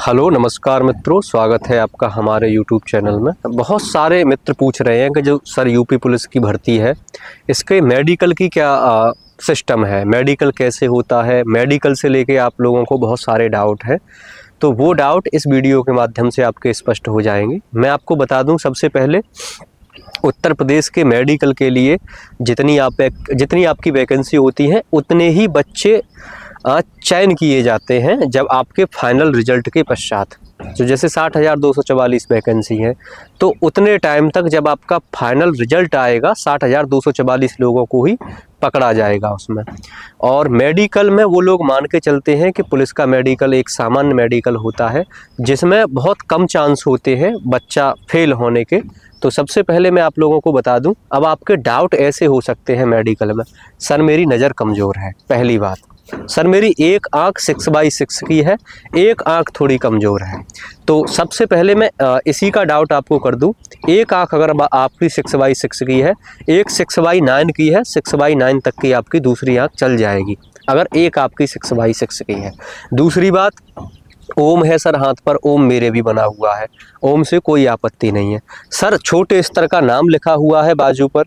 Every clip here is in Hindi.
हेलो नमस्कार मित्रों, स्वागत है आपका हमारे यूट्यूब चैनल में। बहुत सारे मित्र पूछ रहे हैं कि जो सर यूपी पुलिस की भर्ती है इसके मेडिकल की क्या सिस्टम है, मेडिकल कैसे होता है, मेडिकल से लेके आप लोगों को बहुत सारे डाउट हैं। तो वो डाउट इस वीडियो के माध्यम से आपके स्पष्ट हो जाएंगे। मैं आपको बता दूं, सबसे पहले उत्तर प्रदेश के मेडिकल के लिए जितनी आपकी वैकेंसी होती है उतने ही बच्चे चयन किए जाते हैं जब आपके फाइनल रिजल्ट के पश्चात। तो जैसे 60,244 वैकेंसी है, तो उतने टाइम तक जब आपका फाइनल रिजल्ट आएगा 60,244 लोगों को ही पकड़ा जाएगा उसमें। और मेडिकल में वो लोग मान के चलते हैं कि पुलिस का मेडिकल एक सामान्य मेडिकल होता है जिसमें बहुत कम चांस होते हैं बच्चा फेल होने के। तो सबसे पहले मैं आप लोगों को बता दूं, अब आपके डाउट ऐसे हो सकते हैं मेडिकल में, सर मेरी नज़र कमज़ोर है, पहली बात, सर मेरी एक आँख 6/6 की है, एक आँख थोड़ी कमज़ोर है। तो सबसे पहले मैं इसी का डाउट आपको कर दूं, एक आँख अगर आपकी 6/6 की है, एक 6/9 की है, 6/9 तक की आपकी दूसरी आँख चल जाएगी अगर एक आपकी 6/6 की है। दूसरी बात, ओम है सर हाथ पर, ओम मेरे भी बना हुआ है, ओम से कोई आपत्ति नहीं है। सर छोटे स्तर का नाम लिखा हुआ है बाजू पर,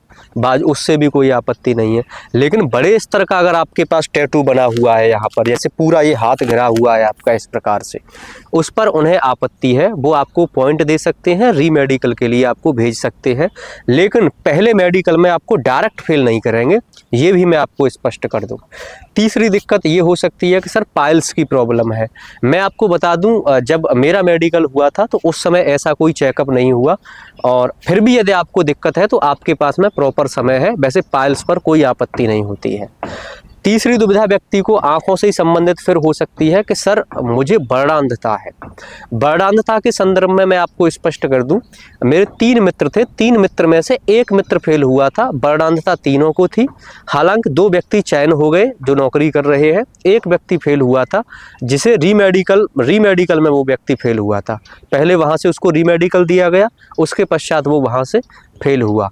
उससे भी कोई आपत्ति नहीं है। लेकिन बड़े स्तर का अगर आपके पास टैटू बना हुआ है यहाँ पर, जैसे पूरा ये हाथ घिरा हुआ है आपका इस प्रकार से, उस पर उन्हें आपत्ति है, वो आपको पॉइंट दे सकते हैं, री मेडिकल के लिए आपको भेज सकते हैं। लेकिन पहले मेडिकल में आपको डायरेक्ट फेल नहीं करेंगे, ये भी मैं आपको स्पष्ट कर दूँ। तीसरी दिक्कत ये हो सकती है कि सर पाइल्स की प्रॉब्लम है। मैं आपको बता दूं, जब मेरा मेडिकल हुआ था तो उस समय ऐसा कोई चेकअप नहीं हुआ, और फिर भी यदि आपको दिक्कत है तो आपके पास में प्रॉपर समय है, वैसे पाइल्स पर कोई आपत्ति नहीं होती है। तीसरी दुविधा व्यक्ति को आंखों से ही संबंधित फिर हो सकती है कि सर मुझे वर्णांधता है। वर्णांधता के संदर्भ में मैं आपको स्पष्ट कर दूं, मेरे 3 मित्र थे, 3 मित्र में से एक मित्र फेल हुआ था, वर्णांधता तीनों को थी। हालांकि 2 व्यक्ति चयन हो गए जो नौकरी कर रहे हैं, एक व्यक्ति फेल हुआ था जिसे रीमेडिकल में वो व्यक्ति फेल हुआ था। पहले वहाँ से उसको रीमेडिकल दिया गया, उसके पश्चात वो वहाँ से फेल हुआ।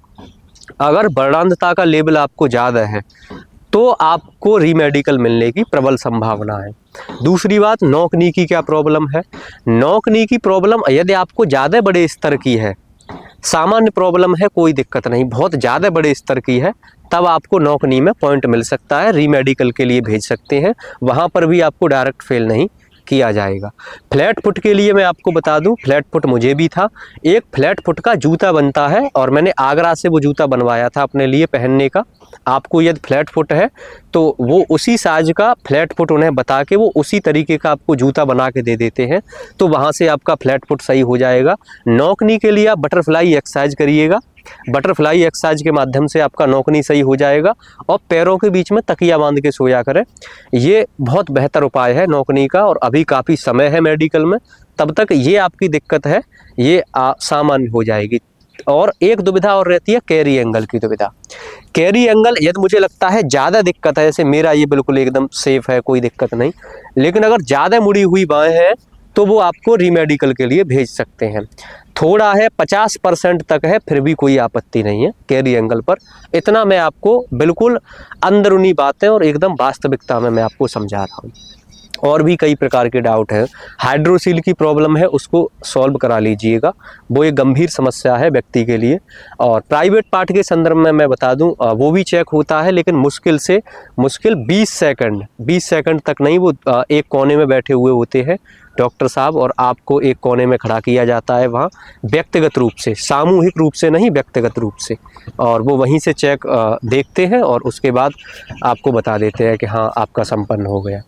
अगर वर्णांधता का लेवल आपको ज़्यादा है तो आपको रीमेडिकल मिलने की प्रबल संभावना है। दूसरी बात, नौकनी की क्या प्रॉब्लम है। नौकनी की प्रॉब्लम यदि आपको ज़्यादा बड़े स्तर की है, सामान्य प्रॉब्लम है कोई दिक्कत नहीं, बहुत ज़्यादा बड़े स्तर की है तब आपको नौकनी में पॉइंट मिल सकता है, रीमेडिकल के लिए भेज सकते हैं, वहाँ पर भी आपको डायरेक्ट फेल नहीं किया जाएगा। फ्लैट फुट के लिए मैं आपको बता दूं, फ्लैट फुट मुझे भी था। एक फ्लैट फुट का जूता बनता है और मैंने आगरा से वो जूता बनवाया था अपने लिए पहनने का। आपको यदि फ्लैट फुट है तो वो उसी साइज का फ्लैट फुट उन्हें बता के वो उसी तरीके का आपको जूता बना के दे देते हैं, तो वहाँ से आपका फ्लैट फुट सही हो जाएगा। नौकनी के लिए आप बटरफ्लाई एक्सरसाइज करिएगा, बटरफ्लाई एक्सरसाइज के माध्यम से आपका नौकनी सही हो जाएगा। और पैरों के बीच में तकिया बांध के सोया करें, ये बहुत बेहतर उपाय है नौकनी का। और अभी काफ़ी समय है मेडिकल में, तब तक ये आपकी दिक्कत है ये सामान्य हो जाएगी। और एक दुविधा और रहती है कैरी एंगल की दुविधा। कैरी एंगल यदि मुझे लगता है ज़्यादा दिक्कत है, जैसे मेरा ये बिल्कुल एकदम सेफ है, कोई दिक्कत नहीं, लेकिन अगर ज़्यादा मुड़ी हुई बाहें हैं तो वो आपको रीमेडिकल के लिए भेज सकते हैं। थोड़ा है 50% तक है, फिर भी कोई आपत्ति नहीं है कैरी एंगल पर। इतना मैं आपको बिल्कुल अंदरूनी बातें और एकदम वास्तविकता में मैं आपको समझा रहा हूँ। और भी कई प्रकार के डाउट हैं। हाइड्रोसील की प्रॉब्लम है, उसको सॉल्व करा लीजिएगा, वो एक गंभीर समस्या है व्यक्ति के लिए। और प्राइवेट पार्ट के संदर्भ में मैं बता दूं, वो भी चेक होता है, लेकिन मुश्किल से मुश्किल 20 सेकंड तक नहीं, वो एक कोने में बैठे हुए होते हैं डॉक्टर साहब, और आपको एक कोने में खड़ा किया जाता है वहाँ व्यक्तिगत रूप से, सामूहिक रूप से नहीं, व्यक्तिगत रूप से, और वो वहीं से चेक देखते हैं और उसके बाद आपको बता देते हैं कि हाँ आपका संपन्न हो गया।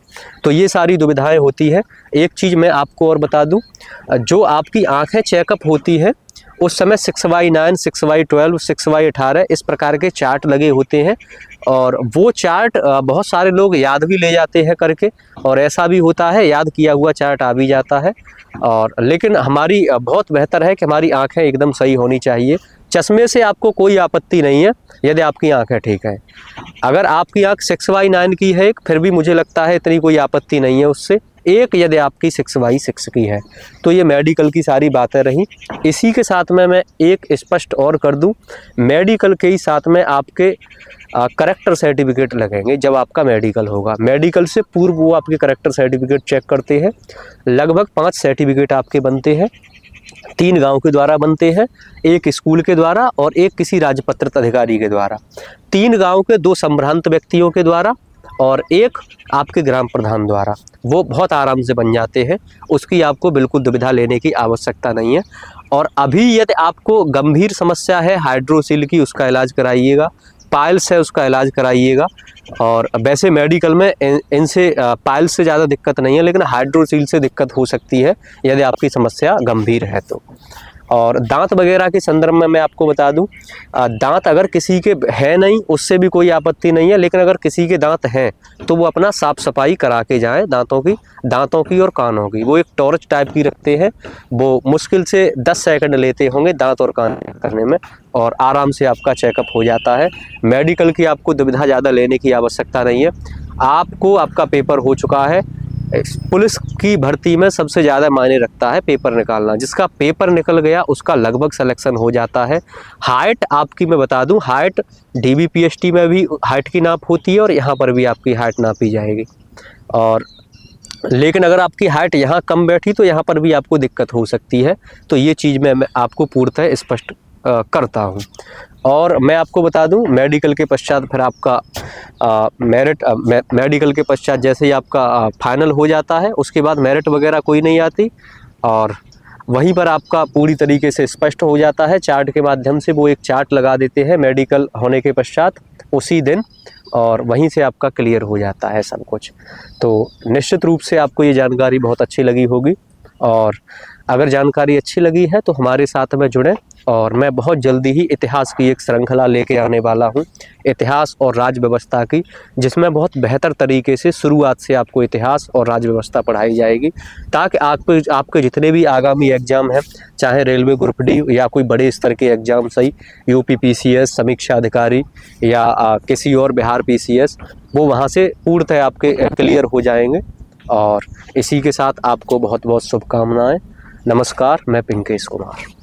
तो ये सारी दुविधाएं होती है। एक चीज़ मैं आपको और बता दूं, जो आपकी आँखें चेकअप होती है उस समय 6/9, 6/12, 6/18 इस प्रकार के चार्ट लगे होते हैं, और वो चार्ट बहुत सारे लोग याद भी ले जाते हैं करके, और ऐसा भी होता है याद किया हुआ चार्ट आ भी जाता है। और लेकिन हमारी बहुत बेहतर है कि हमारी आँखें एकदम सही होनी चाहिए। चश्मे से आपको कोई आपत्ति नहीं है यदि आपकी आँखें ठीक हैं। अगर आपकी आँख 6/9 की है फिर भी मुझे लगता है इतनी कोई आपत्ति नहीं है उससे। एक यदि आपकी 6/6 की है, तो ये मेडिकल की सारी बातें रहीं। इसी के साथ में मैं एक स्पष्ट और कर दूं, मेडिकल के ही साथ में आपके करेक्टर सर्टिफिकेट लगेंगे जब आपका मेडिकल होगा। मेडिकल से पूर्व वो आपके करेक्टर सर्टिफिकेट चेक करते हैं। लगभग 5 सर्टिफिकेट आपके बनते हैं, 3 गांव के द्वारा बनते हैं, 1 स्कूल के द्वारा और 1 किसी राजपत्रित अधिकारी के द्वारा, 3 गांव के 2 संभ्रांत व्यक्तियों के द्वारा और 1 आपके ग्राम प्रधान द्वारा। वो बहुत आराम से बन जाते हैं, उसकी आपको बिल्कुल दुविधा लेने की आवश्यकता नहीं है। और अभी यदि आपको गंभीर समस्या है हाइड्रोसील की, उसका इलाज कराइएगा, पाइल्स है उसका इलाज कराइएगा। और वैसे मेडिकल में इनसे पाइल्स से ज़्यादा दिक्कत नहीं है, लेकिन हाइड्रोसील से दिक्कत हो सकती है यदि आपकी समस्या गंभीर है तो। और दांत वगैरह के संदर्भ में मैं आपको बता दूं, दांत अगर किसी के है नहीं उससे भी कोई आपत्ति नहीं है, लेकिन अगर किसी के दांत हैं तो वो अपना साफ़ सफाई करा के जाएँ दांतों की और कानों की। वो एक टॉर्च टाइप की रखते हैं, वो मुश्किल से 10 सेकंड लेते होंगे दांत और कान करने में, और आराम से आपका चेकअप हो जाता है। मेडिकल की आपको दुविधा ज़्यादा लेने की आवश्यकता नहीं है। आपका पेपर हो चुका है। पुलिस की भर्ती में सबसे ज़्यादा मायने रखता है पेपर निकालना। जिसका पेपर निकल गया उसका लगभग सिलेक्शन हो जाता है। हाइट आपकी मैं बता दूं, हाइट DBPST में भी हाइट की नाप होती है और यहाँ पर भी आपकी हाइट नापी जाएगी। और लेकिन अगर आपकी हाइट यहाँ कम बैठी तो यहाँ पर भी आपको दिक्कत हो सकती है। तो ये चीज़ मैं आपको पूर्णतः स्पष्ट करता हूँ। और मैं आपको बता दूं, मेडिकल के पश्चात फिर आपका मेडिकल के पश्चात जैसे ही आपका फाइनल हो जाता है उसके बाद मेरिट वगैरह कोई नहीं आती, और वहीं पर आपका पूरी तरीके से स्पष्ट हो जाता है। चार्ट के माध्यम से वो एक चार्ट लगा देते हैं मेडिकल होने के पश्चात उसी दिन, और वहीं से आपका क्लियर हो जाता है सब कुछ। तो निश्चित रूप से आपको ये जानकारी बहुत अच्छी लगी होगी, और अगर जानकारी अच्छी लगी है तो हमारे साथ में जुड़ें। और मैं बहुत जल्दी ही इतिहास की एक श्रृंखला लेके आने वाला हूं, इतिहास और राज व्यवस्था की, जिसमें बहुत बेहतर तरीके से शुरुआत से आपको इतिहास और राज व्यवस्था पढ़ाई जाएगी, ताकि आपके जितने भी आगामी एग्ज़ाम हैं, चाहे रेलवे ग्रुप डी या कोई बड़े स्तर के एग्ज़ाम सही, UP PCS समीक्षा अधिकारी या किसी और बिहार PCS, वो वहाँ से पूर्णतः आपके क्लियर हो जाएंगे। और इसी के साथ आपको बहुत बहुत शुभकामनाएं। नमस्कार, मैं पिंकेश कुमार।